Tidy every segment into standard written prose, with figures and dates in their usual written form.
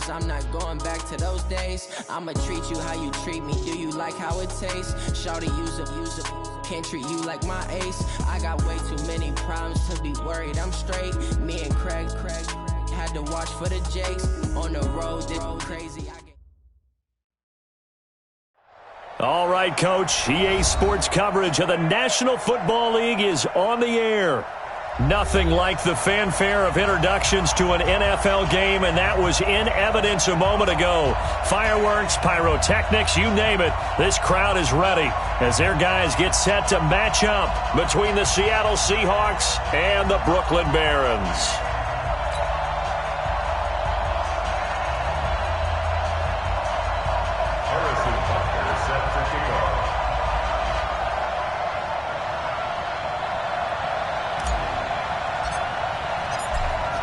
promise I'm not going back to those days. I'ma treat you how you treat me. Do you like how it tastes? Shawty, use up. Can't treat you like my ace. I got way too many problems to be worried. I'm straight. Me and Craig had to watch for the Jakes. On the road, this crazy. All right, Coach. EA Sports coverage of the National Football League is on the air. Nothing like the fanfare of introductions to an NFL game, and that was in evidence a moment ago. Fireworks, pyrotechnics, you name it. This crowd is ready as their guys get set to match up between the Seattle Seahawks and the Brooklyn Barons.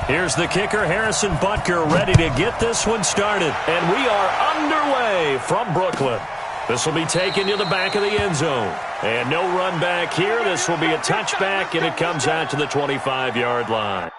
Here's the kicker, Harrison Butker, ready to get this one started. And we are underway from Brooklyn. This will be taken to the back of the end zone. And no run back here. This will be a touchback, and it comes out to the 25-yard line.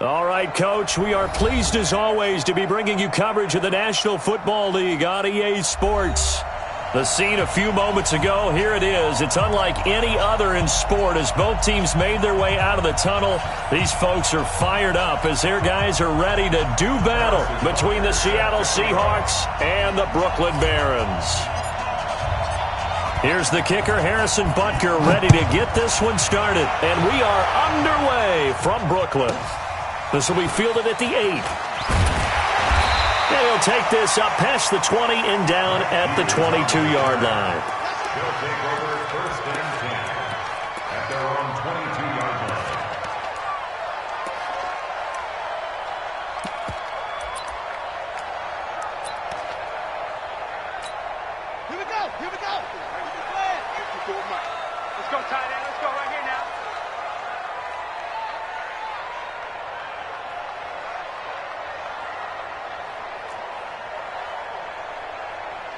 All right, Coach, we are pleased as always to be bringing you coverage of the National Football League on EA Sports. The scene a few moments ago, here it is. It's unlike any other in sport as both teams made their way out of the tunnel. These folks are fired up as their guys are ready to do battle between the Seattle Seahawks and the Brooklyn Barons. Here's the kicker, Harrison Butker, ready to get this one started. And we are underway from Brooklyn. This will be fielded at the 8. And he'll take this up past the 20 and down at the 22-yard line. He'll take over first and 10 at their own 22-yard line. Here we go. Here we go. Let's go, tight end. Let's go right here now.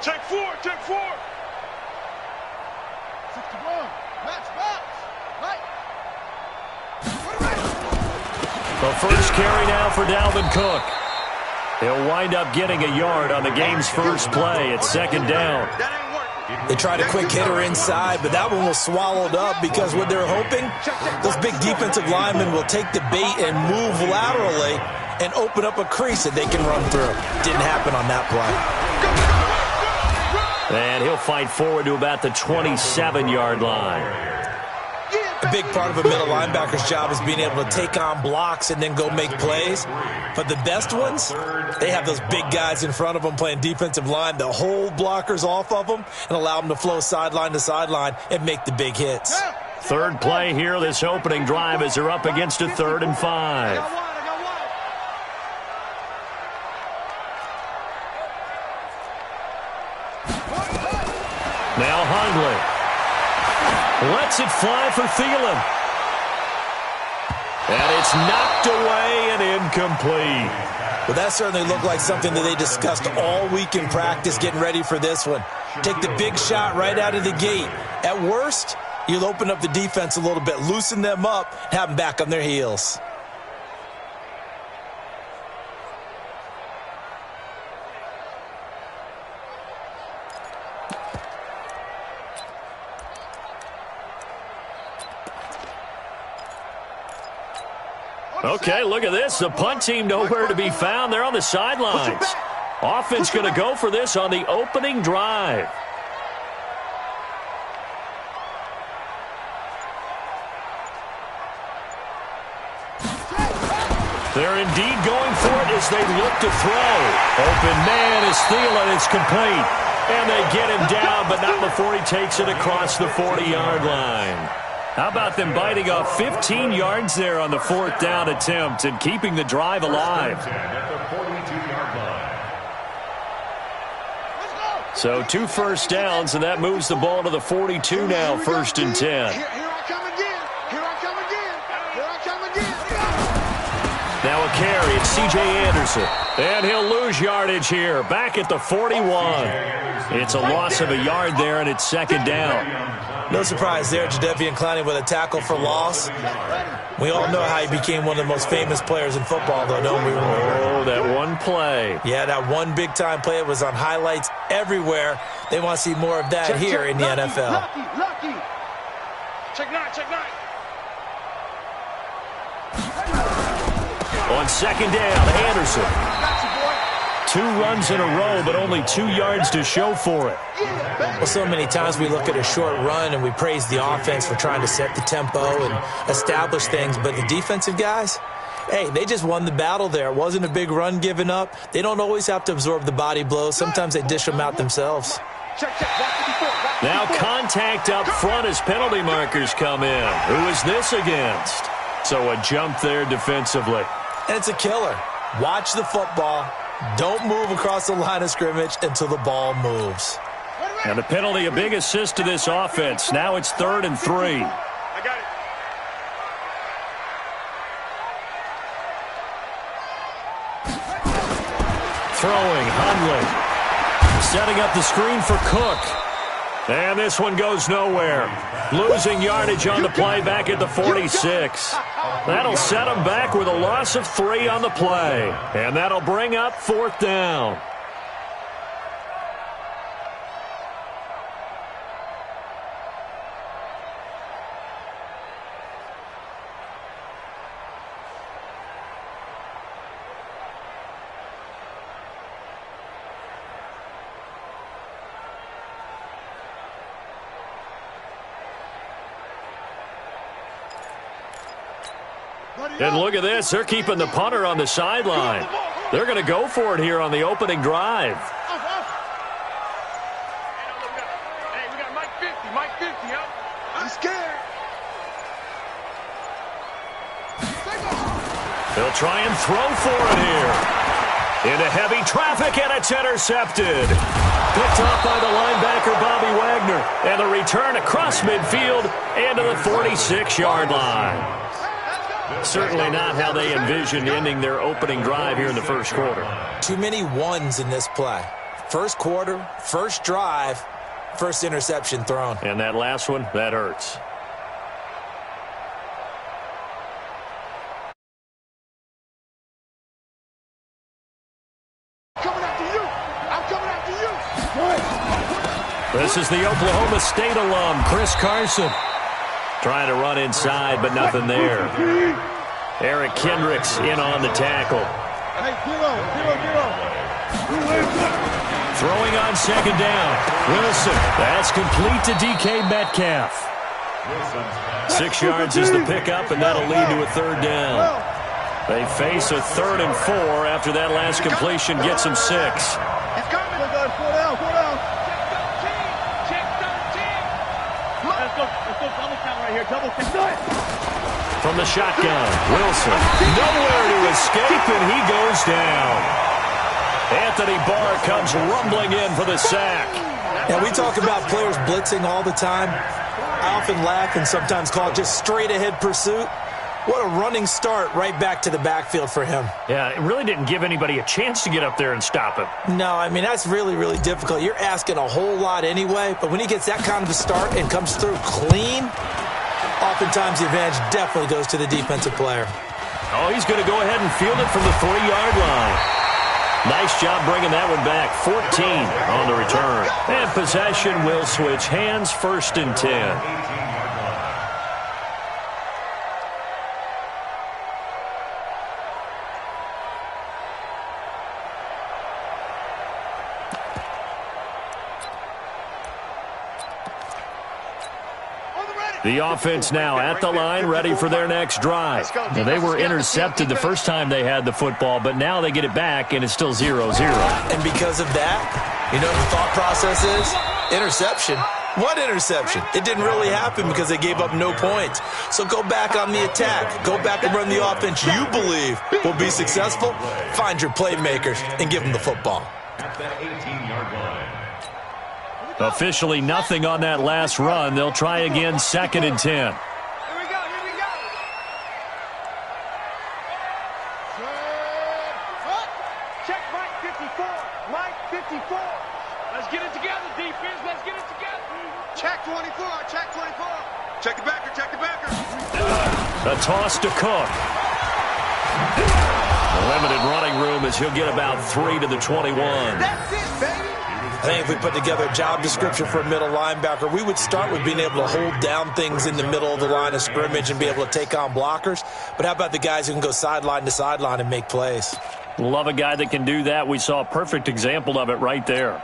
Check 4, check 4. 61, match box. The first carry now for Dalvin Cook. He'll wind up getting a yard on the game's first play at second down. They tried a quick hitter inside, but that one was swallowed up because what they're hoping, those big defensive linemen will take the bait and move laterally and open up a crease that they can run through. Didn't happen on that play. And he'll fight forward to about the 27-yard line. A big part of a middle linebacker's job is being able to take on blocks and then go make plays. But the best ones, they have those big guys in front of them playing defensive line that hold blockers off of them and allow them to flow sideline to sideline and make the big hits. Third play here, this opening drive, as they're up against a 3rd and 5. Now Hundley lets it fly for Thielen. And it's knocked away and incomplete. Well, that certainly looked like something that they discussed all week in practice getting ready for this one. Take the big shot right out of the gate. At worst, you'll open up the defense a little bit, loosen them up, have them back on their heels. Okay, look at this. The punt team nowhere to be found. They're on the sidelines. Offense going to go for this on the opening drive. They're indeed going for it as they look to throw. Open man is Thielen. It's complete. And they get him down, but not before he takes it across the 40-yard line. How about them biting off 15 yards there on the 4th down attempt and keeping the drive alive? So 2 first downs, and that moves the ball to the 42 now, 1st and 10. Here I come again. Here I come again. Here I come again. Now a carry. It's C.J. Anderson. And he'll lose yardage here. Back at the 41. It's a loss of a yard there, and it's 2nd down. No surprise there, Jadeveon Clowney with a tackle for loss. We all know how he became one of the most famous players in football, though, don't we? Oh, that one play. Yeah, that one big-time play. It was on highlights everywhere. They want to see more of that here in the NFL. Lucky. Check 9, check 9. On 2nd down, Anderson. 2 runs in a row, but only 2 yards to show for it. Well, so many times we look at a short run and we praise the offense for trying to set the tempo and establish things, but the defensive guys, hey, they just won the battle there. It wasn't a big run given up. They don't always have to absorb the body blows. Sometimes they dish them out themselves. Now contact up front as penalty markers come in. Who is this against? So a jump there defensively. And it's a killer. Watch the football. Don't move across the line of scrimmage until the ball moves. And the penalty, a big assist to this offense. Now it's 3rd and 3. I got it. Throwing, Hundley. Setting up the screen for Cook. And this one goes nowhere. Losing yardage on the play back at the 46. That'll set them back with a loss of 3 on the play. And that'll bring up 4th down. And look at this. They're keeping the punter on the sideline. They're going to go for it here on the opening drive. Hey, we got Mike 50. Mike 50, yo. I'm scared. They'll try and throw for it here. Into heavy traffic, and it's intercepted. Picked off by the linebacker, Bobby Wagner. And the return across midfield and to the 46-yard line. Certainly not how they envisioned ending their opening drive here in the first quarter. Too many ones in this play. First quarter, first drive, first interception thrown. And that last one, that hurts. This is the Oklahoma State alum, Chris Carson. Trying to run inside, but nothing there. Eric Kendricks in on the tackle. Throwing on second down. Wilson. That's complete to DK Metcalf. 6 yards is the pickup, and that'll lead to a third down. They face a 3rd and 4 after that last completion gets them 6. From the shotgun, Wilson. Nowhere to escape, and he goes down. Anthony Barr comes rumbling in for the sack. Now, we talk about players blitzing all the time. I often laugh and sometimes call it just straight-ahead pursuit. What a running start right back to the backfield for him. Yeah, it really didn't give anybody a chance to get up there and stop him. No, I mean, that's really, really difficult. You're asking a whole lot anyway, but when he gets that kind of a start and comes through clean, oftentimes the advantage definitely goes to the defensive player. Oh, he's going to go ahead and field it from the 3-yard line. Nice job bringing that one back. 14 on the return. And possession will switch hands, 1st and 10. The offense now at the line, ready for their next drive. Now, they were intercepted the first time they had the football, but now they get it back, and it's still 0-0. And because of that, you know what the thought process is? Interception. What interception? It didn't really happen because they gave up no points. So go back on the attack. Go back and run the offense you believe will be successful. Find your playmakers and give them the football. At the 18-yard line. Officially nothing on that last run. They'll try again, 2nd and 10. Here we go. Check Mike 54. Mike 54. Let's get it together, defense. Let's get it together. Check 24. Check 24. Check the backer. Check the backer. A toss to Cook. A limited running room as he'll get about 3 to the 21. That's it, baby. I think if we put together a job description for a middle linebacker, we would start with being able to hold down things in the middle of the line of scrimmage and be able to take on blockers. But how about the guys who can go sideline to sideline and make plays? Love a guy that can do that. We saw a perfect example of it right there.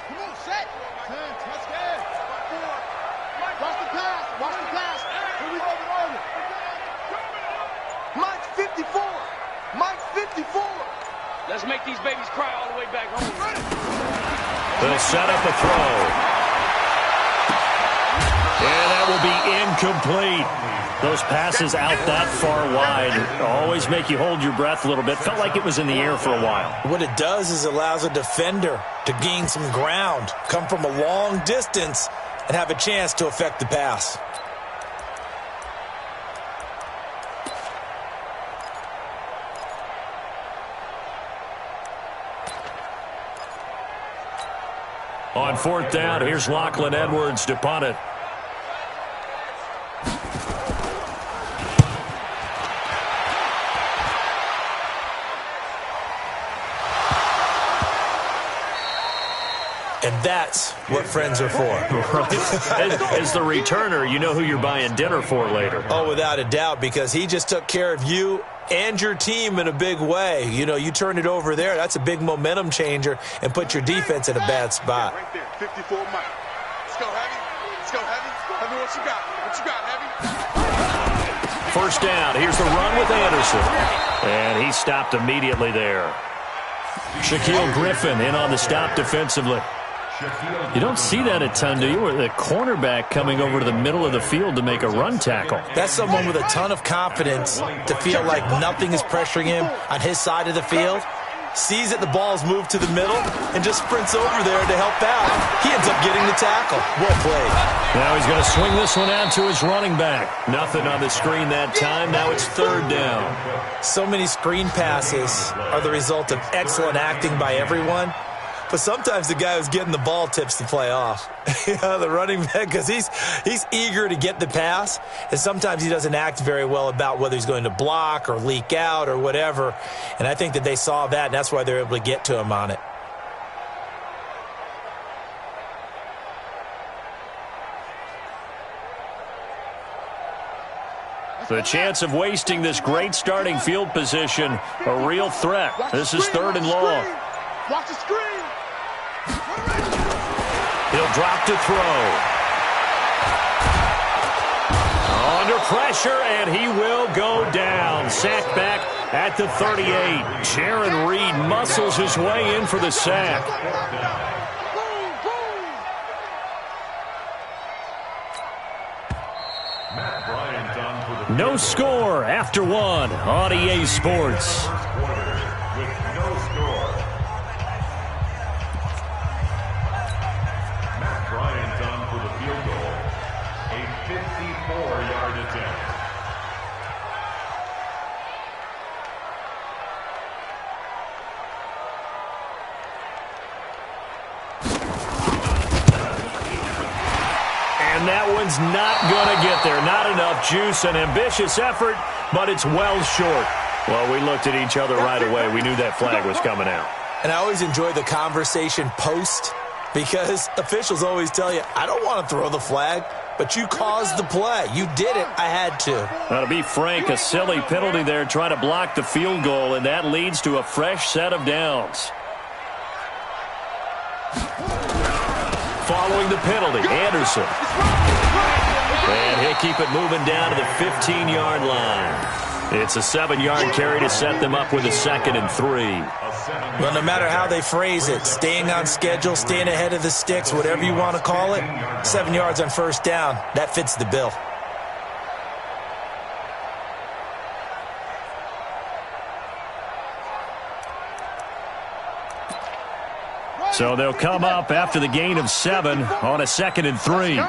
Come on, set. Let's go. Watch the pass. Watch the pass. Here we go. Mike 54. Mike 54. Let's make these babies cry all the way back home. They'll set up a throw. And that will be incomplete. Those passes out that far wide always make you hold your breath a little bit. Felt like it was in the air for a while. What it does is allows a defender to gain some ground, come from a long distance, and have a chance to affect the pass. On 4th down, here's Lachlan Edwards to punt it. And that's what friends are for. As the returner, you know who you're buying dinner for later. Oh, without a doubt, because he just took care of you and your team in a big way. You know, you turn it over there, that's a big momentum changer and put your defense in a bad spot. Right there, 54 Mike. Let's go, Heavy. Let's go, Heavy. Heavy, what you got? What you got, Heavy? 1st down. Here's the run with Anderson. And he stopped immediately there. Shaquille Griffin in on the stop defensively. You don't see that a ton, do you? Where the cornerback coming over to the middle of the field to make a run tackle. That's someone with a ton of confidence to feel like nothing is pressuring him on his side of the field. Sees that the ball's moved to the middle and just sprints over there to help out. He ends up getting the tackle. Well played. Now he's going to swing this one out to his running back. Nothing on the screen that time. Now it's 3rd down. So many screen passes are the result of excellent acting by everyone. But sometimes the guy who's getting the ball tips the play off. The running back, because he's eager to get the pass, and sometimes he doesn't act very well about whether he's going to block or leak out or whatever. And I think that they saw that, and that's why they're able to get to him on it. The chance of wasting this great starting field position, a real threat. This is 3rd and long. Watch the screen. He'll drop to throw. Under pressure, and he will go down. Sacked back at the 38. Jaron Reed muscles his way in for the sack. No score after 1 on EA Sports. With no score. Matt Bryant on for the field goal. A 54-yard attempt. And that one's not going to get there. Not enough juice. An ambitious effort, but it's well short. Well, we looked at each other right away. We knew that flag was coming out. And I always enjoy the conversation post, because officials always tell you, I don't want to throw the flag, but you caused the play. You did it. I had to. Now, to be frank, a silly penalty there trying to block the field goal, and that leads to a fresh set of downs. Following the penalty, Anderson. And he'll keep it moving down to the 15-yard line. It's a 7-yard carry to set them up with a 2nd and 3. Well, no matter how they phrase it, staying on schedule, staying ahead of the sticks, whatever you want to call it, 7 yards on 1st down, that fits the bill. So they'll come up after the gain of 7 on a 2nd and 3.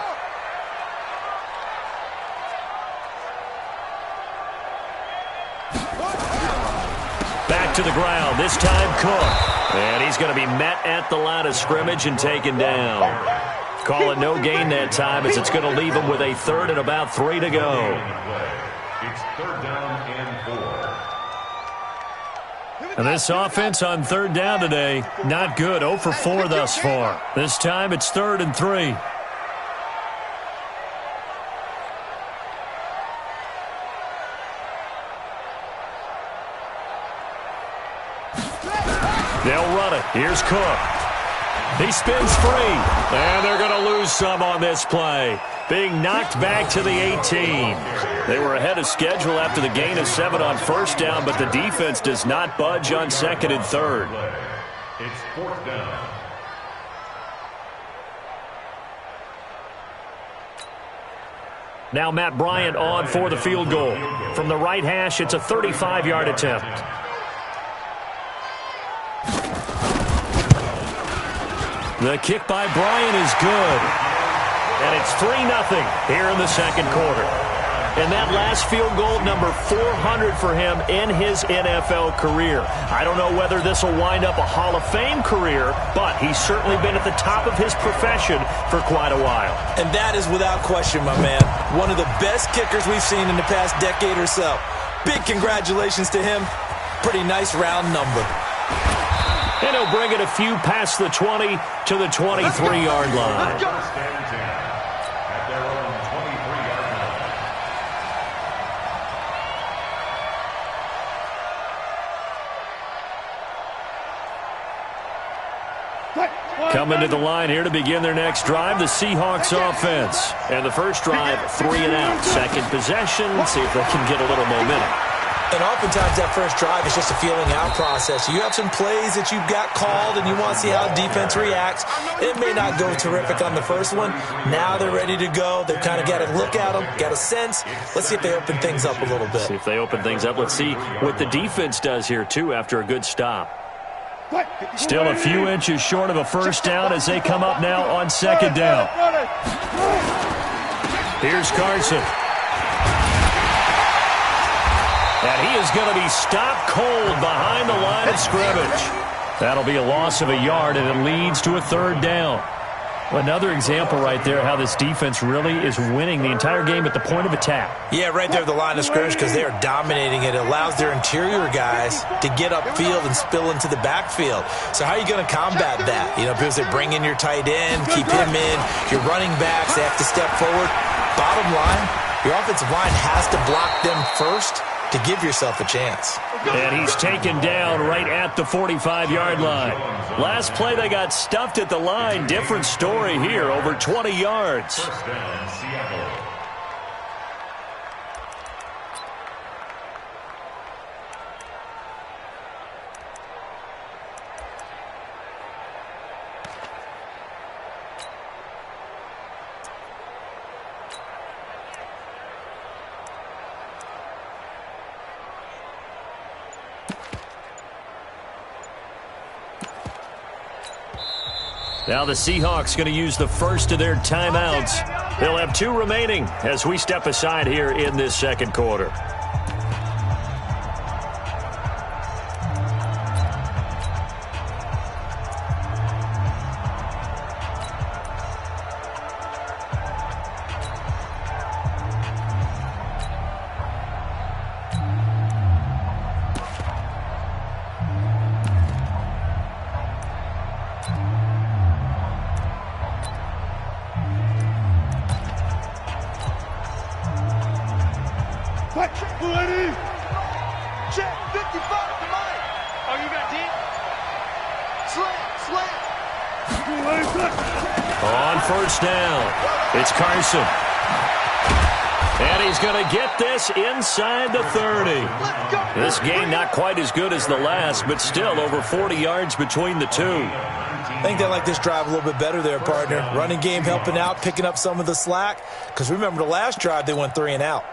Back to the ground, this time Cook. And he's going to be met at the line of scrimmage and taken down. Call it no gain that time, as it's going to leave him with a 3rd and about 3 to go. It's 3rd down and 4. And this offense on 3rd down today, not good. 0 for 4 thus far. This time it's 3rd and 3. They'll run it. Here's Cook. He spins free. And they're going to lose some on this play. Being knocked back to the 18. They were ahead of schedule after the gain of 7 on 1st down, but the defense does not budge on 2nd and 3rd. It's 4th down. Now Matt Bryant on for the field goal. From the right hash, it's a 35-yard attempt. The kick by Bryant is good. And it's 3-0 here in the 2nd quarter. And that last field goal, number 400 for him in his NFL career. I don't know whether this will wind up a Hall of Fame career, but he's certainly been at the top of his profession for quite a while. And that is without question, my man. One of the best kickers we've seen in the past decade or so. Big congratulations to him. Pretty nice round number. And he'll bring it a few past the 20 to the 23-yard line. At their own 23-yard line. Coming to the line here to begin their next drive, the Seahawks offense. And the first drive, 3 and out. 2nd possession, see if they can get a little momentum. And oftentimes that first drive is just a feeling out process. You have some plays that you've got called and you want to see how defense reacts. It may not go terrific on the first one. Now they're ready to go. They've kind of got to look at them, got a sense. Let's see if they open things up a little bit. See if they open things up. Let's see what the defense does here, too, after a good stop. Still a few inches short of a first down as they come up now on 2nd down. Here's Carson. And he is going to be stopped cold behind the line of scrimmage. That'll be a loss of a yard, and it leads to a third down. Another example right there how this defense really is winning the entire game at the point of attack. Yeah, right there at the line of scrimmage because they are dominating it. It allows their interior guys to get upfield and spill into the backfield. So how are you going to combat that? You know, because they bring in your tight end, keep him in. Your running backs, they have to step forward. Bottom line, your offensive line has to block them first to give yourself a chance. And he's taken down right at the 45-yard line. Last play, they got stuffed at the line. Different story here, over 20 yards. First down, Seattle. Now the Seahawks going to use the first of their timeouts. They'll have 2 remaining as we step aside here in this second quarter. Check, 55 to Mike. Oh, you got deep? Slant. On first down, it's Carson. And he's going to get this inside the 30. This game not quite as good as the last, but still over 40 yards between the two. I think they like this drive a little bit better there, partner. Running game helping out, picking up some of the slack. Because remember, the last drive, they went 3 and out.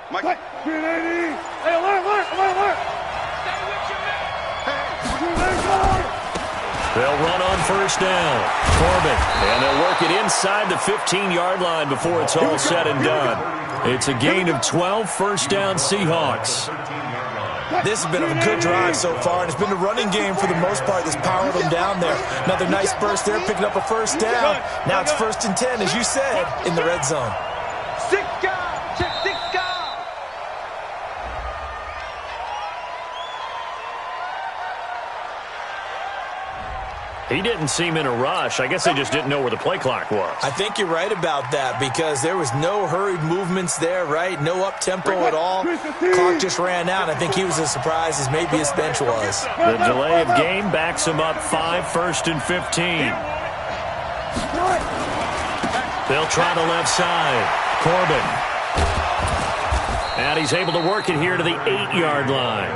Mike. 380. Hey, alert. Stay with your man. They'll run on first down. Corbin. And they'll work it inside the 15-yard line before it's all said and done. It's a gain of 12, first down Seahawks. This has been a good drive so far, and it's been the running game for the most part that's powered them down there. Another nice burst there, picking up a first down. Now it's 1st and 10, as you said, in the red zone. 6 guys. Check 6 guys. He didn't seem in a rush. I guess they just didn't know where the play clock was. I think you're right about that because there was no hurried movements there, right? No up-tempo at all. Clock just ran out. I think he was as surprised as maybe his bench was. The delay of game backs him up 5, 1st and 15. They'll try the left side. Corbin. And he's able to work it here to the 8-yard line.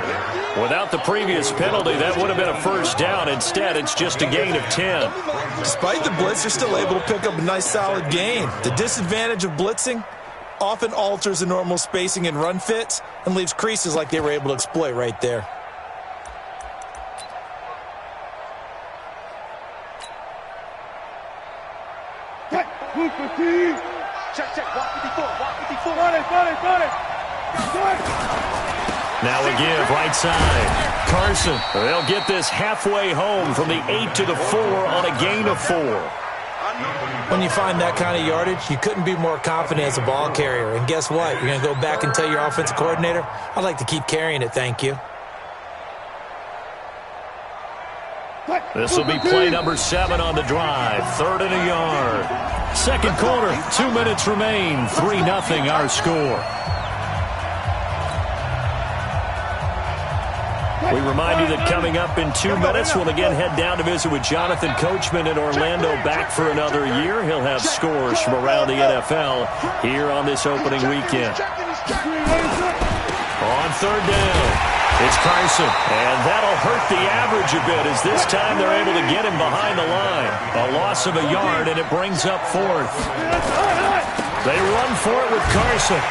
Without the previous penalty, that would have been a first down. Instead, it's just a gain of 10. Despite the blitz, they're still able to pick up a nice, solid gain. The disadvantage of blitzing often alters the normal spacing and run fits and leaves creases like they were able to exploit right there. Check. Walk 54. Got it. Now a give, right side. Carson, they'll get this halfway home from the 8 to the 4 on a gain of 4. When you find that kind of yardage, you couldn't be more confident as a ball carrier. And guess what? You're going to go back and tell your offensive coordinator, I'd like to keep carrying it, thank you. This will be play number 7 on the drive. 3rd and a yard. Second quarter, 2 minutes remain. 3-0 our score. We remind you that coming up in 2 minutes, we'll again head down to visit with Jonathan Coachman in Orlando, back for another year. He'll have scores from around the NFL here on this opening weekend. On 3rd down, it's Carson, and that'll hurt the average a bit as this time they're able to get him behind the line. A loss of a yard, and it brings up 4th. They run for it with Carson.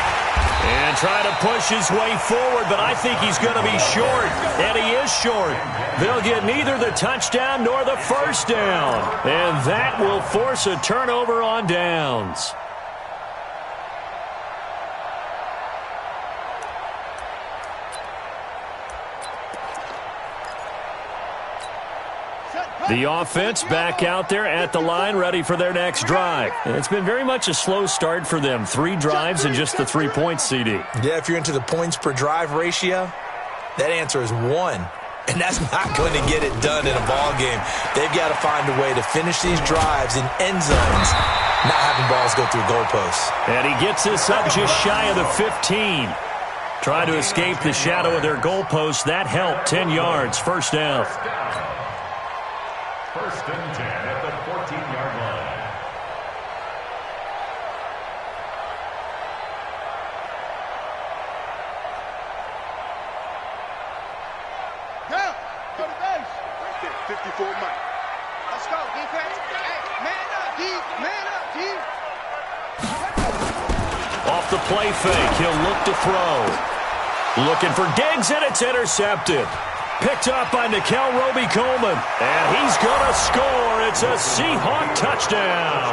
And trying to push his way forward, but I think he's going to be short. And he is short. They'll get neither the touchdown nor the first down. And that will force a turnover on downs. The offense back out there at the line, ready for their next drive. It's been very much a slow start for them. 3 drives and just the 3 points, CD. Yeah, if you're into the points per drive ratio, that answer is 1. And that's not going to get it done in a ball game. They've got to find a way to finish these drives in end zones, not having balls go through goalposts. And he gets this up just shy of the 15. Trying to escape the shadow of their goalpost. That helped. 10 yards, first down. First and 10 at the 14-yard line. Now, go to base. Right there, 54 Mike. Let's go, defense. Hey, man up, D. Man up, D. Off the play fake, he'll look to throw. Looking for Diggs, and it's intercepted. Picked up by Nickel Roby-Coleman. And he's going to score. It's a Seahawk touchdown.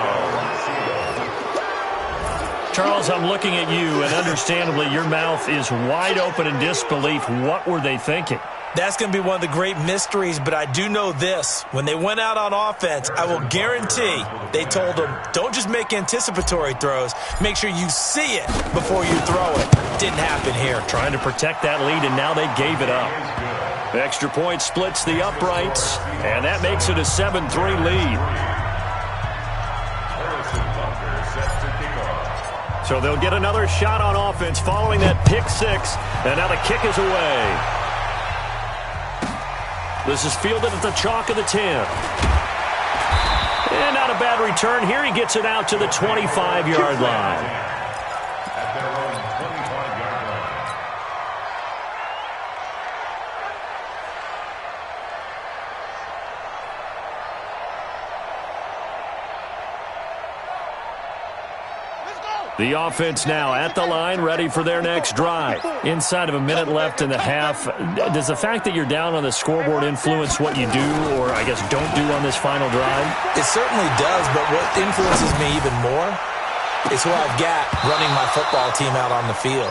Charles, I'm looking at you, and understandably, your mouth is wide open in disbelief. What were they thinking? That's going to be one of the great mysteries, but I do know this. When they went out on offense, I will guarantee they told them, don't just make anticipatory throws. Make sure you see it before you throw it. Didn't happen here. Trying to protect that lead, and now they gave it up. Extra point splits the uprights, and that makes it a 7-3 lead. So they'll get another shot on offense following that pick 6, and now the kick is away. This is fielded at the chalk of the 10. And not a bad return here. He gets it out to the 25-yard line. The offense now at the line, ready for their next drive. Inside of a minute left in the half, does the fact that you're down on the scoreboard influence what you do or, I guess, don't do on this final drive? It certainly does, but what influences me even more is who I've got running my football team out on the field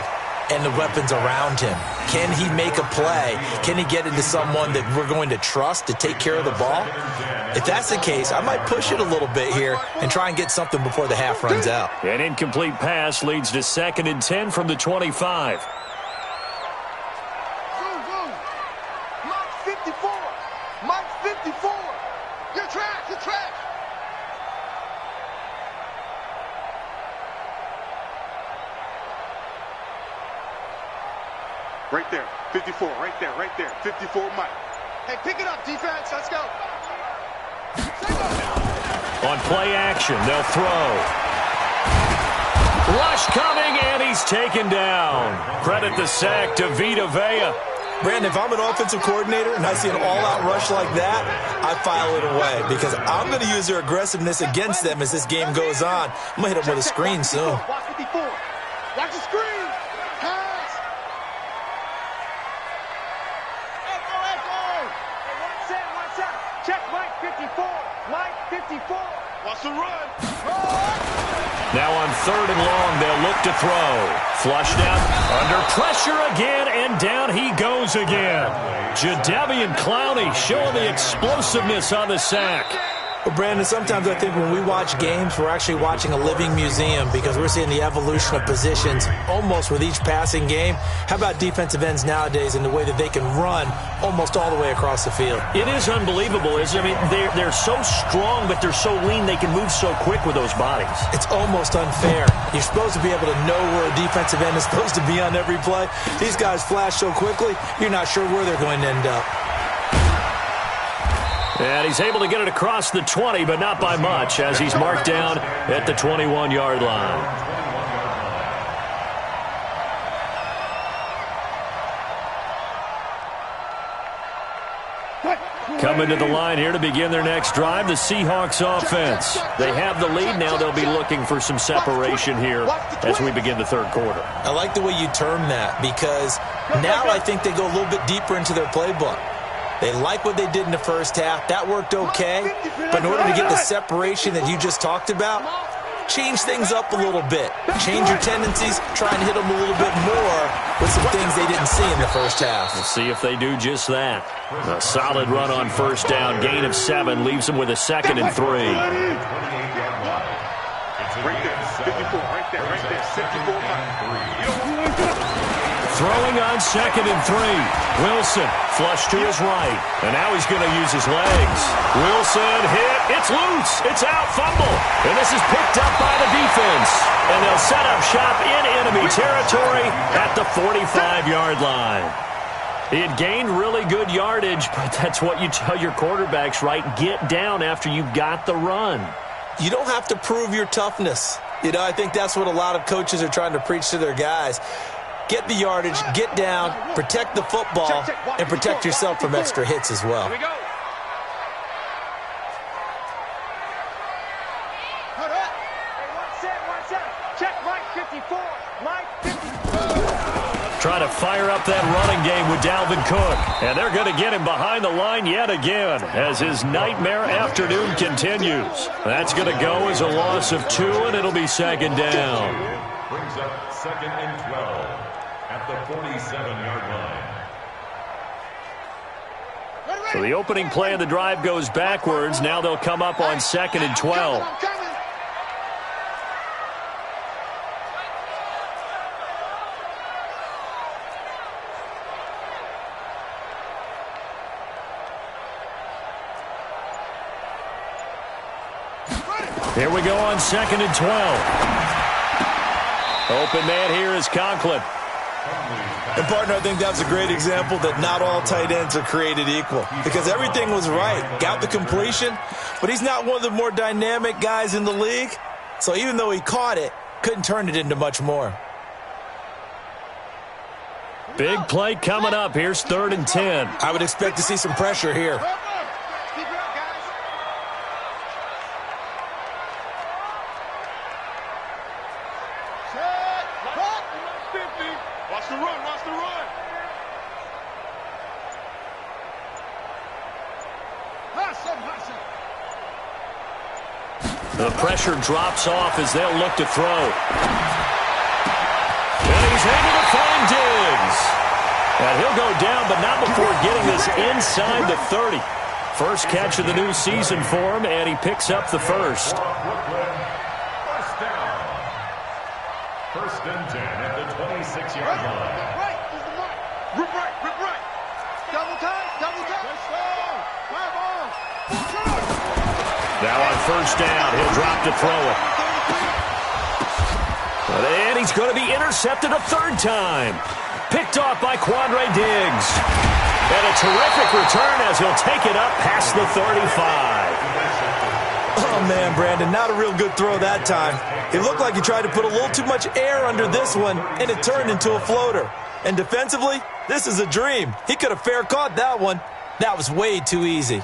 and the weapons around him. Can he make a play? Can he get into someone that we're going to trust to take care of the ball? If that's the case, I might push it a little bit here and try and get something before the half runs out. An incomplete pass leads to 2nd and 10 from the 25. Mike 54. Mike 54. Your track, your track. Right there, 54, right there, 54 Mike. Hey, pick it up, defense, let's go. On play action, they'll throw. Rush coming, and he's taken down. Credit the sack to Vita Vea. Brandon, if I'm an offensive coordinator and I see an all-out rush like that, I file it away because I'm going to use their aggressiveness against them as this game goes on. I'm going to hit them with a screen soon. Watch 54. Watch the screen. Pass. Echo. Hey, one set. Check Mike 54. Mike 54. Watch the run. Now on 3rd and long, they'll look to throw. Flushed out, under pressure again, and down he goes again. Jadeveon Clowney showing the explosiveness on the sack. Well, Brandon, sometimes I think when we watch games, we're actually watching a living museum because we're seeing the evolution of positions almost with each passing game. How about defensive ends nowadays and the way that they can run almost all the way across the field? It is unbelievable, isn't it? I mean, they're so strong, but they're so lean, they can move so quick with those bodies. It's almost unfair. You're supposed to be able to know where a defensive end is supposed to be on every play. These guys flash so quickly, you're not sure where they're going to end up. And he's able to get it across the 20, but not by much, as he's marked down at the 21-yard line. Coming to the line here to begin their next drive, the Seahawks offense. They have the lead now. They'll be looking for some separation here as we begin the third quarter. I like the way you term that, because now I think they go a little bit deeper into their playbook. They like what they did in the first half. That worked okay. But in order to get the separation that you just talked about, change things up a little bit. Change your tendencies. Try and hit them a little bit more with some things they didn't see in the first half. We'll see if they do just that. A solid run on first down. Gain of 7 leaves them with a 2nd and 3. Right there, 54, right there, 54. Throwing on 2nd and 3. Wilson flush to his right. And now he's going to use his legs. Wilson hit. It's loose. It's out. Fumble. And this is picked up by the defense. And they'll set up shop in enemy territory at the 45-yard line. He had gained really good yardage, but that's what you tell your quarterbacks, right? Get down after you got the run. You don't have to prove your toughness. I think that's what a lot of coaches are trying to preach to their guys. Get the yardage, get down, protect the football, and protect yourself from extra hits as well. Here we go. One set. Check Mike 54. Mike 54. Try to fire up that running game with Dalvin Cook. And they're going to get him behind the line yet again as his nightmare afternoon continues. That's going to go as a loss of 2, and it'll be 2nd down. Brings up 2nd and 12 at the 47-yard line. So the opening play of the drive goes backwards. Now they'll come up on 2nd and 12. Here we go on 2nd and 12. Open man here is Conklin. And, partner, I think that was a great example that not all tight ends are created equal, because everything was right. Got the completion, but he's not one of the more dynamic guys in the league. So even though he caught it, couldn't turn it into much more. Big play coming up. Here's 3rd and 10. I would expect to see some pressure here. The pressure drops off as they'll look to throw. And he's able to find Diggs. And he'll go down, but not before getting this inside the 30. First catch of the new season for him, and he picks up the first. First down. 1st and 10 at the 26-yard line. Rip right. Double time. Now on first down, he'll drop to throw it. And he's going to be intercepted a 3rd time. Picked off by Quandre Diggs. And a terrific return as he'll take it up past the 35. Oh, man, Brandon, not a real good throw that time. It looked like he tried to put a little too much air under this one, and it turned into a floater. And defensively, this is a dream. He could have fair caught that one. That was way too easy.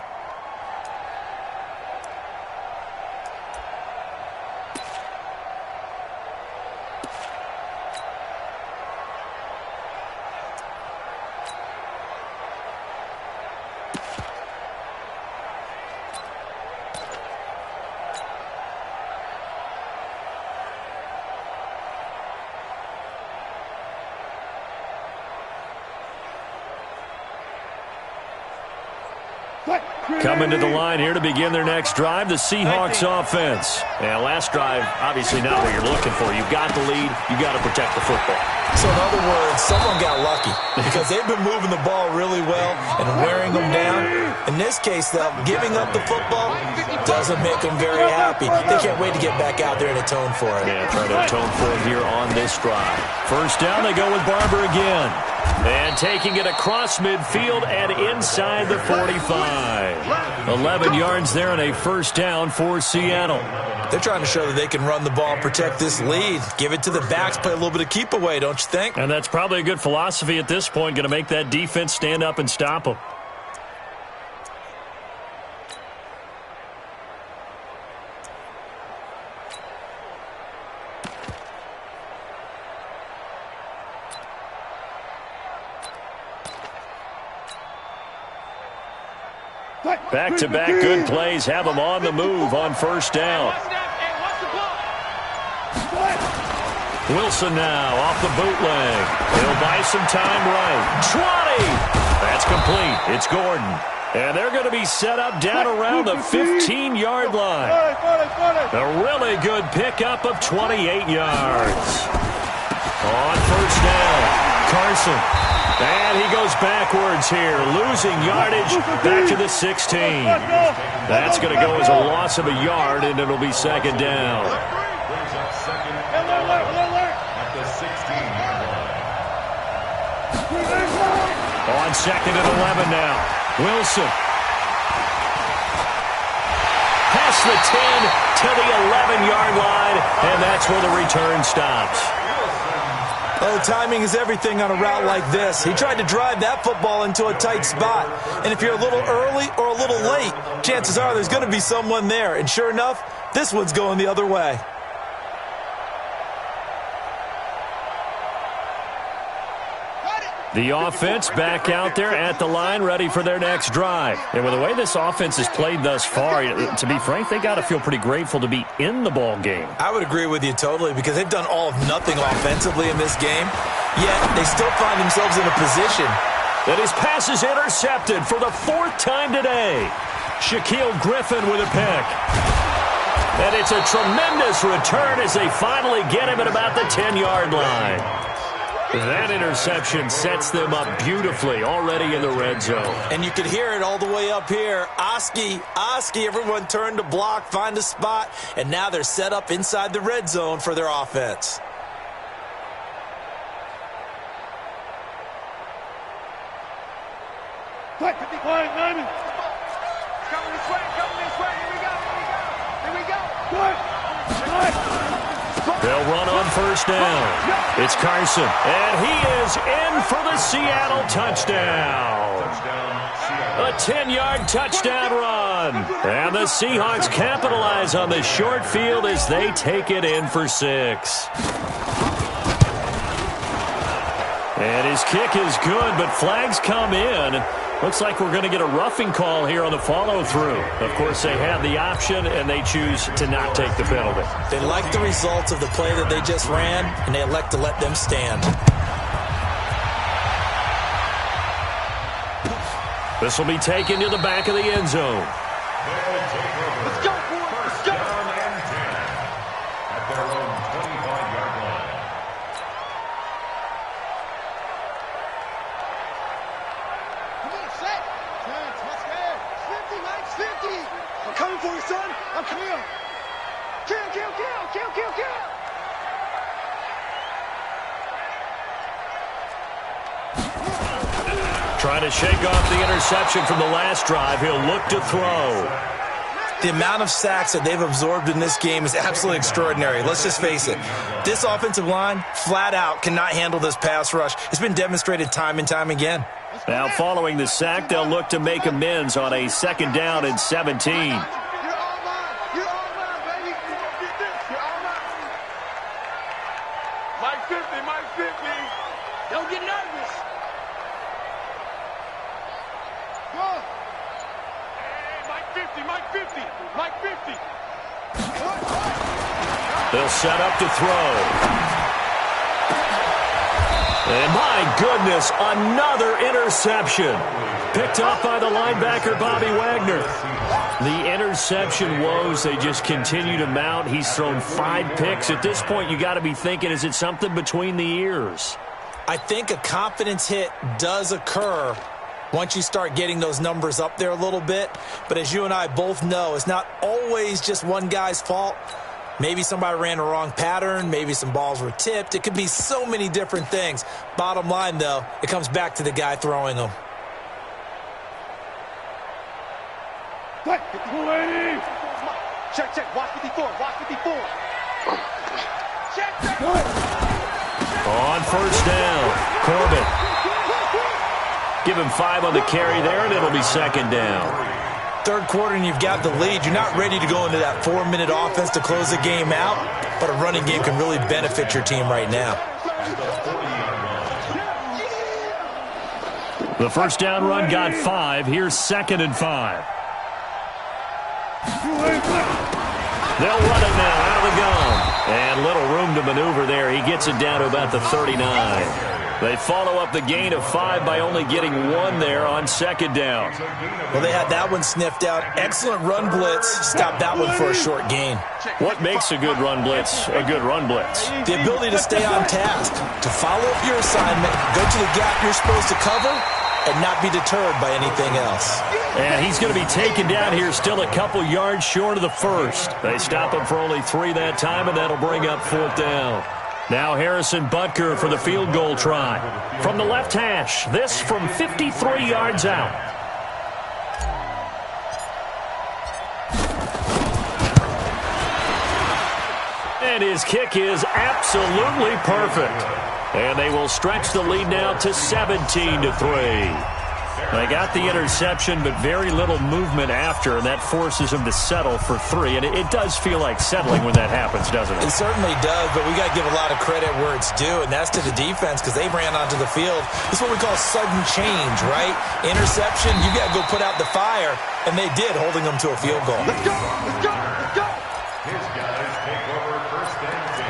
Coming to the line here to begin their next drive, the Seahawks offense. And last drive, obviously not what you're looking for. You've got the lead. You've got to protect the football. So in other words, someone got lucky because they've been moving the ball really well and wearing them down. In this case, though, giving up the football doesn't make them very happy. They can't wait to get back out there and atone for it. Yeah, trying to atone for it here on this drive. First down, they go with Barber again. And taking it across midfield and inside the 45. 11 yards there and a first down for Seattle. They're trying to show that they can run the ball, protect this lead. Give it to the backs, play a little bit of keep away, don't you think? And that's probably a good philosophy at this point, going to make that defense stand up and stop them. Back-to-back good plays have them on the move on first down. Wilson now off the bootleg. He'll buy some time right. 20! That's complete. It's Gordon. And they're going to be set up down around the 15-yard line. A really good pickup of 28 yards. On first down, Carson. And he goes backwards here, losing yardage back to the 16. That's going to go as a loss of a yard, and it'll be second down. Brings up second at the 16-yard line. On second and 11 now, Wilson. Past the 10 to the 11-yard line, and that's where the return stops. Oh, timing is everything on a route like this. He tried to drive that football into a tight spot. And if you're a little early or a little late, chances are there's going to be someone there. And sure enough, this one's going the other way. The offense back out there at the line, ready for their next drive. And with the way this offense has played thus far, to be frank, they got to feel pretty grateful to be in the ball game. I would agree with you totally, because they've done all of nothing offensively in this game, yet they still find themselves in a position. And his pass is intercepted for the fourth time today. Shaquille Griffin with a pick. And it's a tremendous return as they finally get him at about the 10-yard line. That interception sets them up beautifully already in the red zone. And you could hear it all the way up here. Oski, everyone turned to block, find a spot, and now they're set up inside the red zone for their offense. Coming this way, here we go. They'll run on first down. It's Carson, and he is in for the Seattle touchdown. A 10-yard touchdown run. And the Seahawks capitalize on the short field as they take it in for 6. And his kick is good, but flags come in. Looks like we're going to get a roughing call here on the follow-through. Of course, they have the option, and they choose to not take the penalty. They like the results of the play that they just ran, and they elect to let them stand. This will be taken to the back of the end zone. Let's go, boys. Let's go. Down and 10 at their own 25-yard line. Come on, set. 10, touchdown. 50, Mike, 50. I'm coming for you, son. I'm coming. Kill. Trying to shake off the interception from the last drive. He'll look to throw. The amount of sacks that they've absorbed in this game is absolutely extraordinary. Let's just face it. This offensive line, flat out, cannot handle this pass rush. It's been demonstrated time and time again. Now, following the sack, they'll look to make amends on a second down and 17. You're all mine. You're all mine, baby. You're going to get this. You're all mine. Mike 50. Don't get nervous. Go. Hey, Mike 50. They'll set up to throw. And my goodness, another interception. Picked up by the linebacker, Bobby Wagner. The interception woes, they just continue to mount. He's thrown 5 picks. At this point, you got to be thinking, is it something between the ears? I think a confidence hit does occur once you start getting those numbers up there a little bit. But as you and I both know, it's not always just one guy's fault. Maybe somebody ran a wrong pattern. Maybe some balls were tipped. It could be so many different things. Bottom line, though, it comes back to the guy throwing them. Check. Watch 54. Check. On first down, Corbin. Give him 5 on the carry there, and it'll be second down. Third quarter and you've got the lead. You're not ready to go into that 4-minute offense to close the game out, but a running game can really benefit your team right now. The first down run got 5. Here's 2nd and 5. They'll run it now out of the gun. And little room to maneuver there. He gets it down to about the 39. They follow up the gain of 5 by only getting 1 there on 2nd down. Well, they had that one sniffed out. Excellent run blitz. Stopped that one for a short gain. What makes a good run blitz a good run blitz? The ability to stay on task, to follow up your assignment, go to the gap you're supposed to cover, and not be deterred by anything else. And he's going to be taken down here still a couple yards short of the first. They stop him for only 3 that time, and that'll bring up 4th down. Now Harrison Butker for the field goal try. From the left hash, this from 53 yards out. And his kick is absolutely perfect. And they will stretch the lead now to 17-3. They got the interception, but very little movement after, and that forces them to settle for 3. And it does feel like settling when that happens, doesn't it? It certainly does, but we got to give a lot of credit where it's due, and that's to the defense because they ran onto the field. This is what we call sudden change, right? Interception, you got to go put out the fire, and they did, holding them to a field goal. Let's go! Let's go! Let's go! His guys take over 1st and 10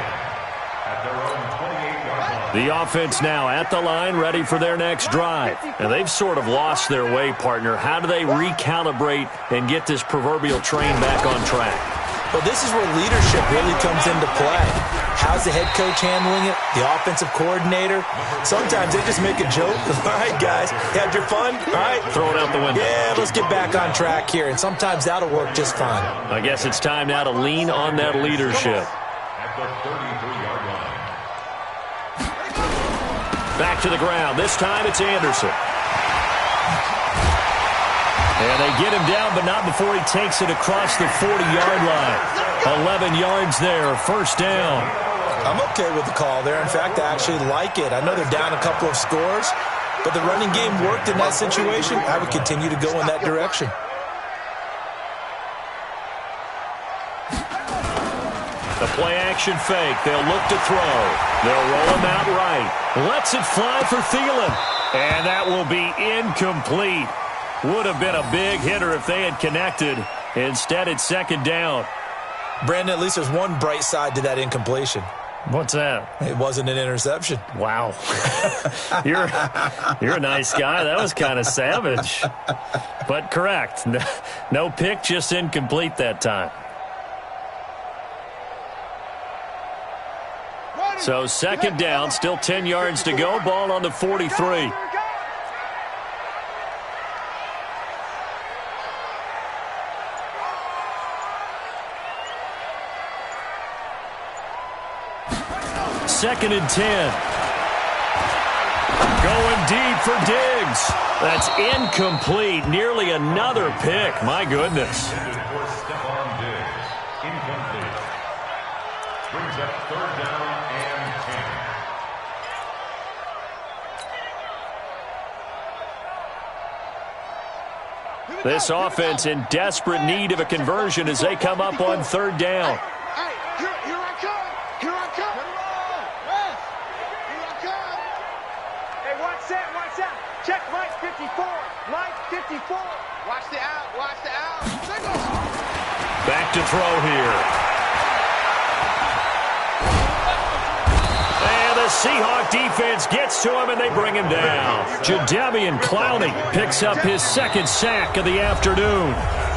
at their own 28-yard line. The offense now at the line, ready for their next drive. And they've sort of lost their way, partner. How do they recalibrate and get this proverbial train back on track? Well, this is where leadership really comes into play. How's the head coach handling it? The offensive coordinator? Sometimes they just make a joke. All right, guys, had your fun? All right. Throw it out the window. Yeah, let's get back on track here. And sometimes that'll work just fine. I guess it's time now to lean on that leadership. At the 33-yard line. Back to the ground. This time it's Anderson. And they get him down, but not before he takes it across the 40-yard line. 11 yards there, 1st down. I'm okay with the call there. In fact, I actually like it. I know they're down a couple of scores, but the running game worked in that situation. I would continue to go in that direction. The play-action fake. They'll look to throw. They'll roll him out right. Lets it fly for Thielen. And that will be incomplete. Would have been a big hitter if they had connected. Instead, it's 2nd down. Brandon, at least there's one bright side to that incompletion. What's that? It wasn't an interception. Wow. You're a nice guy. That was kind of savage. But correct. No pick, just incomplete that time. So 2nd down, still 10 yards to go. Ball on the 43. Second and 10. Going deep for Diggs. That's incomplete. Nearly another pick. My goodness. For Stephon Diggs. Incomplete. Brings up 3rd down and 10. This offense in desperate need of a conversion as they come up on 3rd down. Hey, here I come! Here I come! Here I come! Hey, watch that! Check Mike 54! Mike 54! Watch the out! Watch the out! Back to throw here. And the Seahawk defense gets to him, and they bring him down. Jadeveon Clowney picks up his 2nd sack of the afternoon.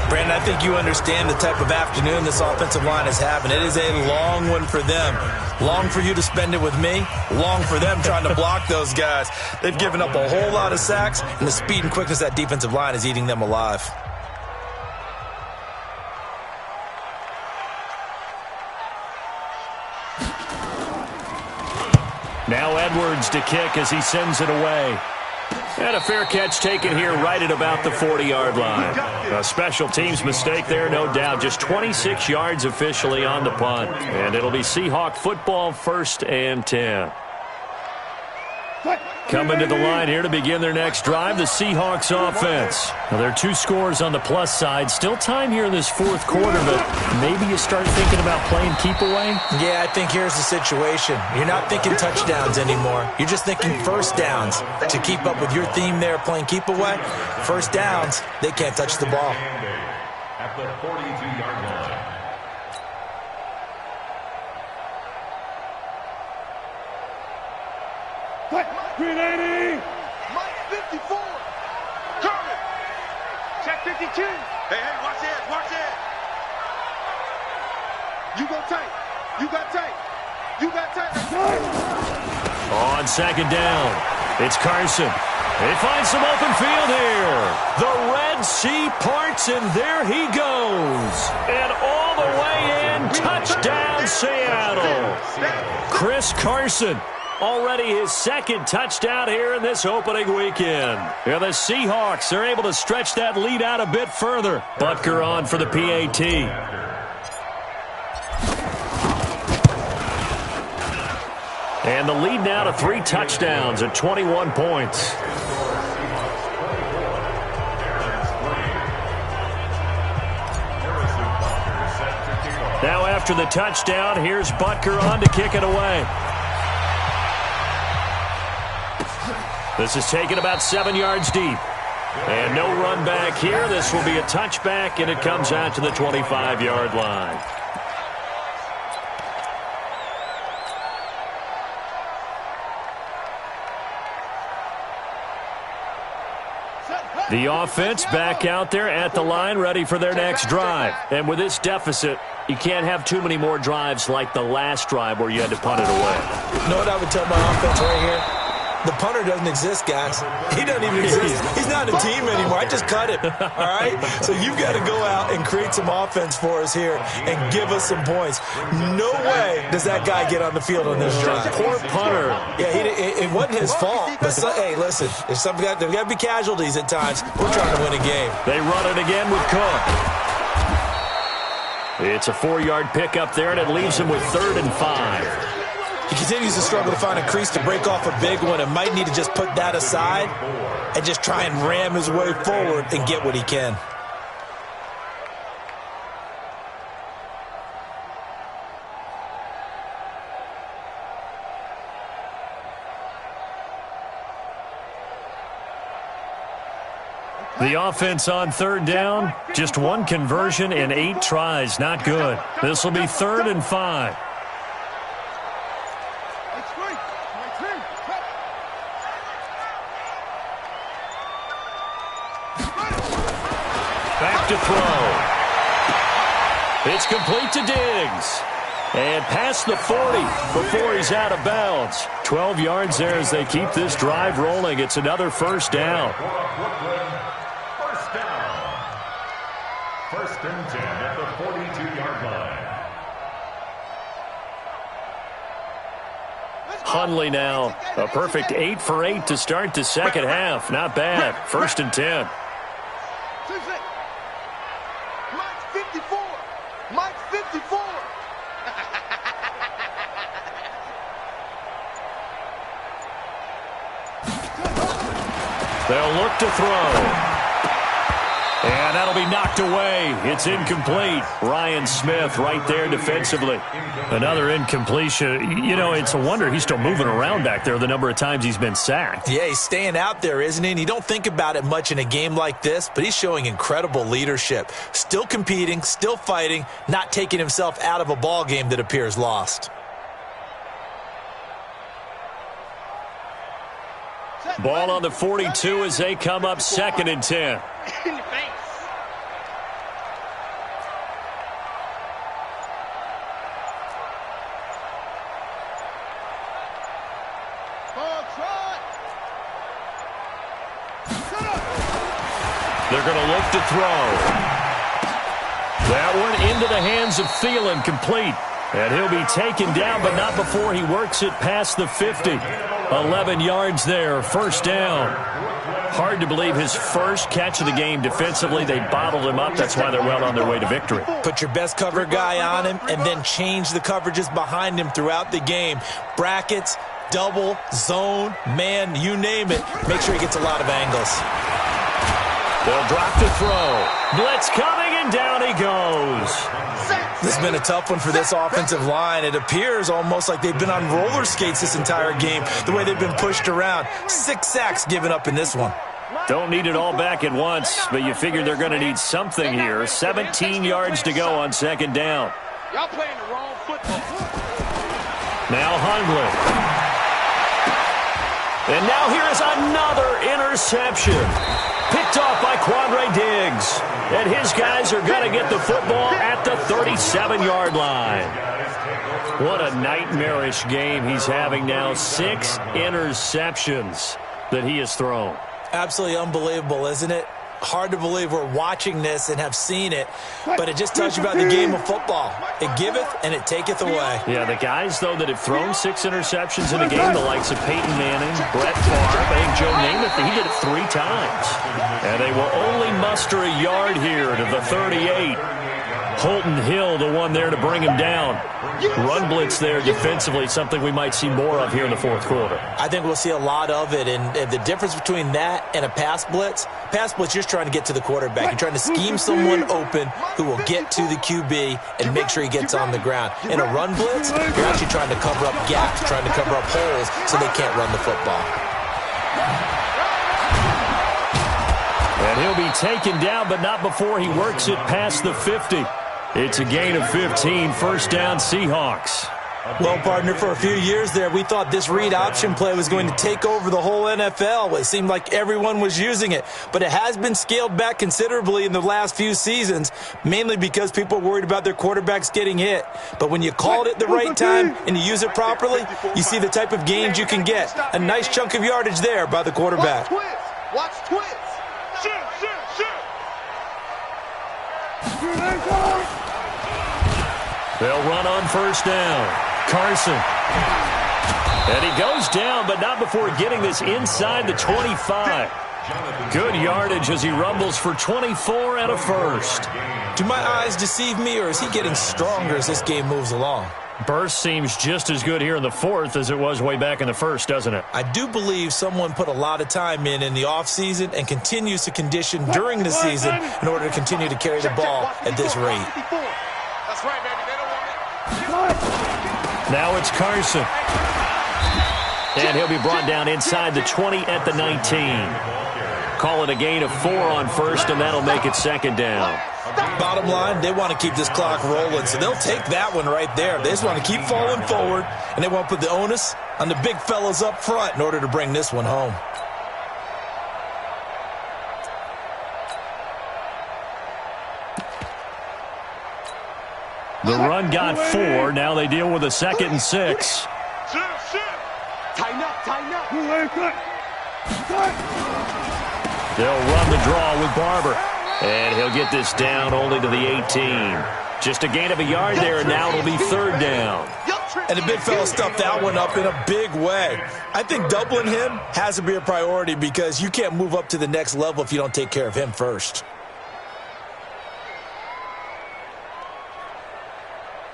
Brandon, I think you understand the type of afternoon this offensive line is having. It is a long one for them. Long for you to spend it with me. Long for them trying to block those guys. They've given up a whole lot of sacks, and the speed and quickness of that defensive line is eating them alive. Now Edwards to kick as he sends it away. And a fair catch taken here right at about the 40-yard line. A special teams mistake there, no doubt. Just 26 yards officially on the punt. And it'll be Seahawk football, 1st and 10. Coming to the line here to begin their next drive, the Seahawks offense. Now, there are 2 scores on the plus side. Still time here in this fourth quarter, but maybe you start thinking about playing keep away? Yeah, I think here's the situation. You're not thinking touchdowns anymore. You're just thinking first downs. To keep up with your theme there, playing keep away, first downs, they can't touch the ball. At the 42-yard line. Green 80. Mike 54. Curry. Check 52. Hey, watch it, watch it. You go tight. You got tight. You got tight. On second down, it's Carson. They find some open field here. The Red Sea parts, and there he goes. And all the way in, touchdown Seattle. Chris Carson. Already his second touchdown here in this opening weekend. And the Seahawks are able to stretch that lead out a bit further. Butker on for the PAT. And the lead now to 3 touchdowns at 21 points. Now after the touchdown, here's Butker on to kick it away. This is taken about 7 yards deep. And no run back here. This will be a touchback, and it comes out to the 25-yard line. The offense back out there at the line, ready for their next drive. And with this deficit, you can't have too many more drives like the last drive where you had to punt it away. You know what I would tell my offense right here? The punter doesn't exist, guys. He doesn't even exist. He's not a team anymore. I just cut him, all right? So you've got to go out and create some offense for us here and give us some points. No way does that guy get on the field on this drive. Poor punter. Yeah, it wasn't his fault. But, hey, listen, there's got to be casualties at times. We're trying to win a game. They run it again with Cook. It's a 4-yard pickup there, and it leaves him with 3rd and 5. He continues to struggle to find a crease to break off a big one and might need to just put that aside and just try and ram his way forward and get what he can. The offense on 3rd down, just 1 conversion in 8 tries. Not good. This will be 3rd and 5. Back to throw. It's complete to Diggs. And past the 40 before he's out of bounds. 12 yards there as they keep this drive rolling. It's another first down. First down. 1st and 10 at the 42-yard line. Hundley now. A perfect 8 for 8 to start the second half. Not bad. 1st and 10. Mike 54. Mike 54. They'll look to throw. And that'll be knocked away. It's incomplete. Ryan Smith right there defensively. Another incompletion. You know, it's a wonder he's still moving around back there the number of times he's been sacked. Yeah, he's staying out there, isn't he? And you don't think about it much in a game like this, but he's showing incredible leadership. Still competing, still fighting, not taking himself out of a ball game that appears lost. Ball on the 42 as they come up 2nd and 10. In the face. They're going to look to throw. That one into the hands of Thielen, complete. And he'll be taken down, but not before he works it past the 50. 11 yards there, first down. Hard to believe his first catch of the game defensively. They bottled him up. That's why they're well on their way to victory. Put your best cover guy on him and then change the coverages behind him throughout the game. Brackets, double, zone, man, you name it. Make sure he gets a lot of angles. They'll drop to throw. Blitz coming, and down he goes. This has been a tough one for this offensive line. It appears almost like they've been on roller skates this entire game, the way they've been pushed around. 6 sacks given up in this one. Don't need it all back at once, but you figure they're going to need something here. 17 yards to go on second down. Y'all playing the wrong football. Now Hundley. And now here is another interception. Picked off by Quandre Diggs. And his guys are going to get the football at the 37-yard line. What a nightmarish game he's having now. 6 interceptions that he has thrown. Absolutely unbelievable, isn't it? Hard to believe we're watching this and have seen it, but it just tells you about the game of football. It giveth and it taketh away. Yeah, the guys, though, that have thrown 6 interceptions in a game, the likes of Peyton Manning, Brett Favre, I think Joe Namath, he did it 3 times. And they will only muster a yard here to the 38. Holton Hill, the one there to bring him down. Run blitz there defensively, something we might see more of here in the fourth quarter. I think we'll see a lot of it, and the difference between that and a pass blitz, you're just trying to get to the quarterback. You're trying to scheme someone open who will get to the QB and make sure he gets on the ground. In a run blitz, you're actually trying to cover up gaps, trying to cover up holes so they can't run the football. And he'll be taken down, but not before he works it past the 50. It's a gain of 15, first down Seahawks. Well, partner, for a few years there, we thought this read option play was going to take over the whole NFL. It seemed like everyone was using it, but it has been scaled back considerably in the last few seasons, mainly because people are worried about their quarterbacks getting hit. But when you call it at the right time and you use it properly, you see the type of gains you can get. A nice chunk of yardage there by the quarterback. Watch twist. Shoot. They'll run on first down. Carson. And he goes down, but not before getting this inside the 25. Good yardage as he rumbles for 24 and a first. Do my eyes deceive me, or is he getting stronger as this game moves along? Burst seems just as good here in the fourth as it was way back in the first, doesn't it? I do believe someone put a lot of time in the offseason and continues to condition during the season in order to continue to carry the ball at this rate. That's right, baby. They don't want it. Now it's Carson. And he'll be brought down inside the 20 at the 19. Call it a gain of 4 on first, and that'll make it second down. Bottom line, they want to keep this clock rolling, so they'll take that one right there. They just want to keep falling forward, and they want to put the onus on the big fellas up front in order to bring this one home. The run got 4. Now they deal with a 2nd and 6. Tighten up. They'll run the draw with Barber. And he'll get this down only to the 18. Just a gain of a yard there, and now it'll be third down. And the big fella stuffed that one up in a big way. I think doubling him has to be a priority because you can't move up to the next level if you don't take care of him first.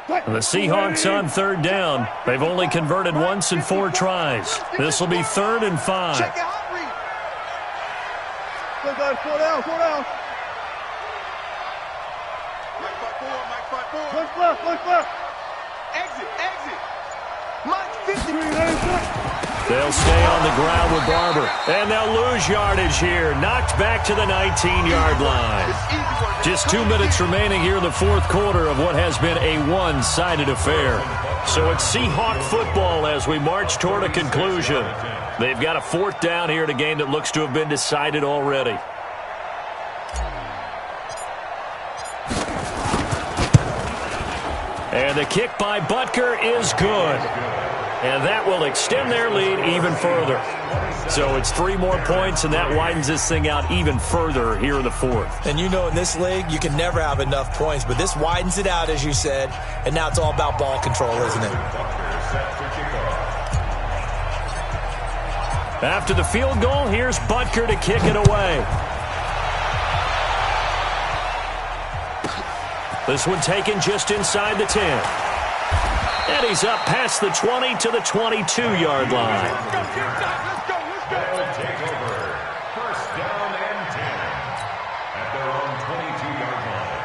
The Seahawks on third down. They've only converted once in 4 tries. This will be 3rd and 5. Check it out, read. Slow down. Mike 5-4. Look left. Exit. Mike 50. They'll stay on the ground with Barber. And they'll lose yardage here. Knocked back to the 19-yard line. Just 2 minutes remaining here in the fourth quarter of what has been a one-sided affair. So it's Seahawk football as we march toward a conclusion. They've got a 4th down here in a game that looks to have been decided already. And the kick by Butker is good. And that will extend their lead even further. So it's 3 more points, and that widens this thing out even further here in the fourth. And you know in this league, you can never have enough points, but this widens it out, as you said, and now it's all about ball control, isn't it? After the field goal, here's Butker to kick it away. This one taken just inside the 10. And he's up past the 20 to the 22-yard line. They'll take over. First down and 10 at their own 22-yard line.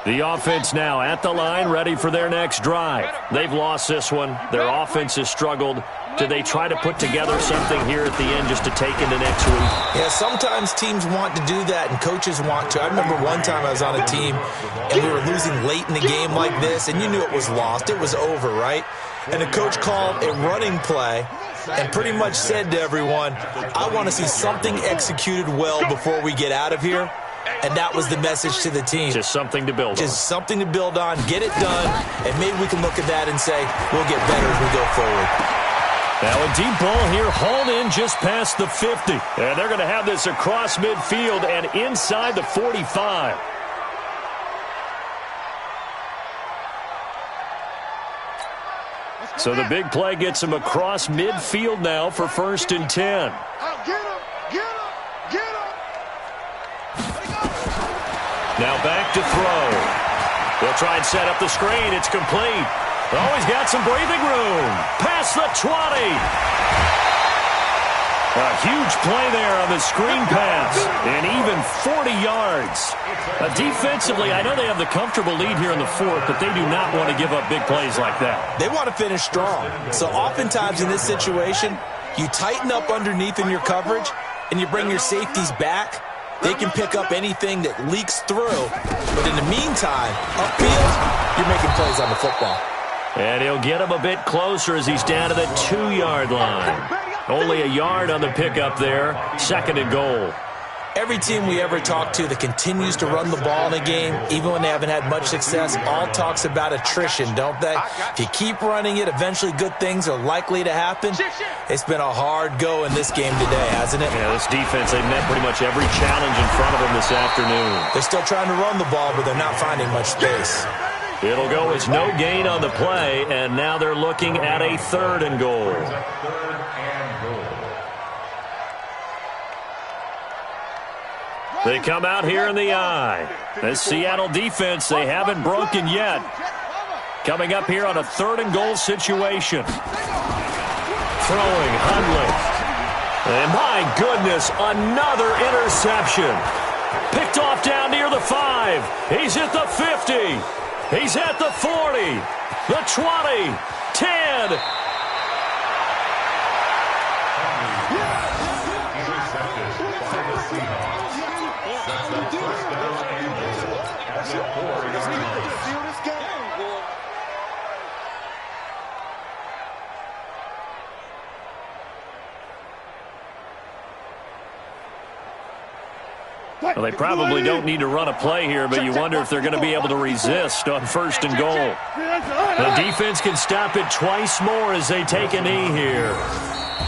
The offense now at the line, ready for their next drive. They've lost this one. Their offense has struggled. Do they try to put together something here at the end just to take into next week? Yeah, sometimes teams want to do that and coaches want to. I remember one time I was on a team and we were losing late in the game like this, and you knew it was lost. It was over, right? And the coach called a running play and pretty much said to everyone, I want to see something executed well before we get out of here. And that was the message to the team. Just something to build on. Just something to build on, get it done, and maybe we can look at that and say, we'll get better as we go forward. Now a deep ball here, hauled in just past the 50. And they're going to have this across midfield and inside the 45. So the big play gets him across midfield now for 1st and 10. Now back to throw. They'll try and set up the screen. It's complete. Oh, he's got some breathing room. Past the 20. A huge play there on the screen pass. And even 40 yards. Defensively, I know they have the comfortable lead here in the 4th, but they do not want to give up big plays like that. They want to finish strong. So oftentimes in this situation, you tighten up underneath in your coverage, and you bring your safeties back. They can pick up anything that leaks through. But in the meantime, upfield, you're making plays on the football. And he'll get him a bit closer as he's down to the 2-yard line. Only a yard on the pickup there. 2nd and goal. Every team we ever talk to that continues to run the ball in a game, even when they haven't had much success, all talks about attrition, don't they? If you keep running it, eventually good things are likely to happen. It's been a hard go in this game today, hasn't it? Yeah, this defense, they met pretty much every challenge in front of them this afternoon. They're still trying to run the ball, but they're not finding much space. It'll go as no gain on the play, and now they're looking at a 3rd and goal. They come out here in the eye. This Seattle defense, they haven't broken yet. Coming up here on a 3rd and goal situation. Throwing, Hundley. And my goodness, another interception. Picked off down near the 5. He's at the 50. He's at the 40. The 20. 10. Well, they probably don't need to run a play here, but you wonder if they're going to be able to resist on 1st and goal. The defense can stop it twice more as they take a knee here.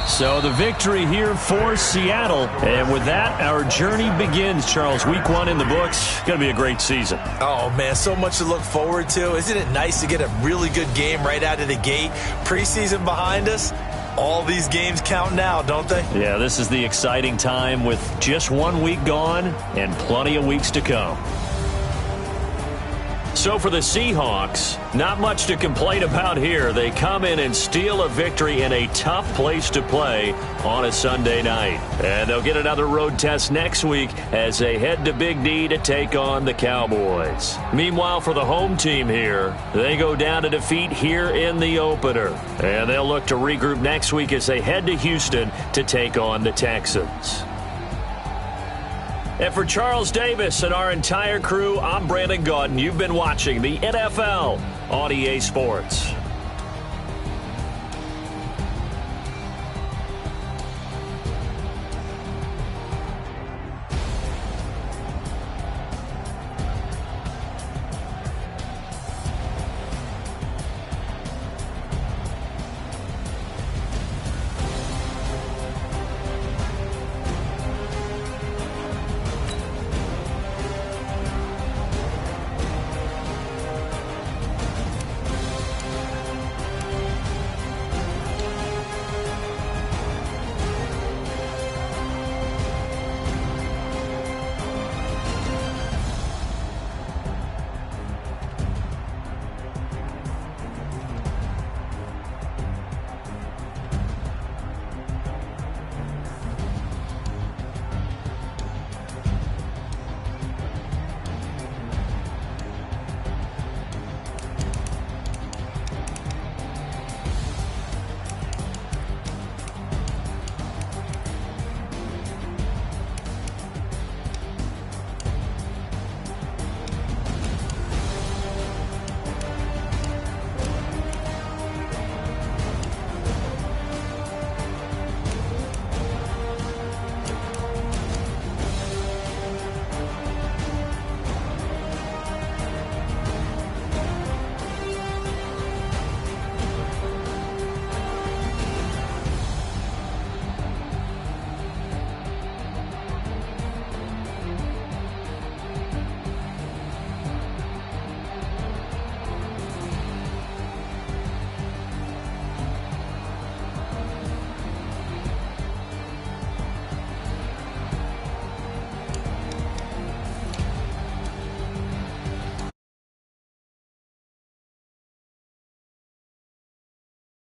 So the victory here for Seattle. And with that, our journey begins, Charles. Week 1 in the books. Going to be a great season. Oh, man, so much to look forward to. Isn't it nice to get a really good game right out of the gate? Preseason behind us. All these games count now, don't they? Yeah, this is the exciting time with just 1 week gone and plenty of weeks to come. So for the Seahawks, not much to complain about here. They come in and steal a victory in a tough place to play on a Sunday night. And they'll get another road test next week as they head to Big D to take on the Cowboys. Meanwhile, for the home team here, they go down to defeat here in the opener. And they'll look to regroup next week as they head to Houston to take on the Texans. And for Charles Davis and our entire crew, I'm Brandon Gaudin. You've been watching the NFL on EA Sports.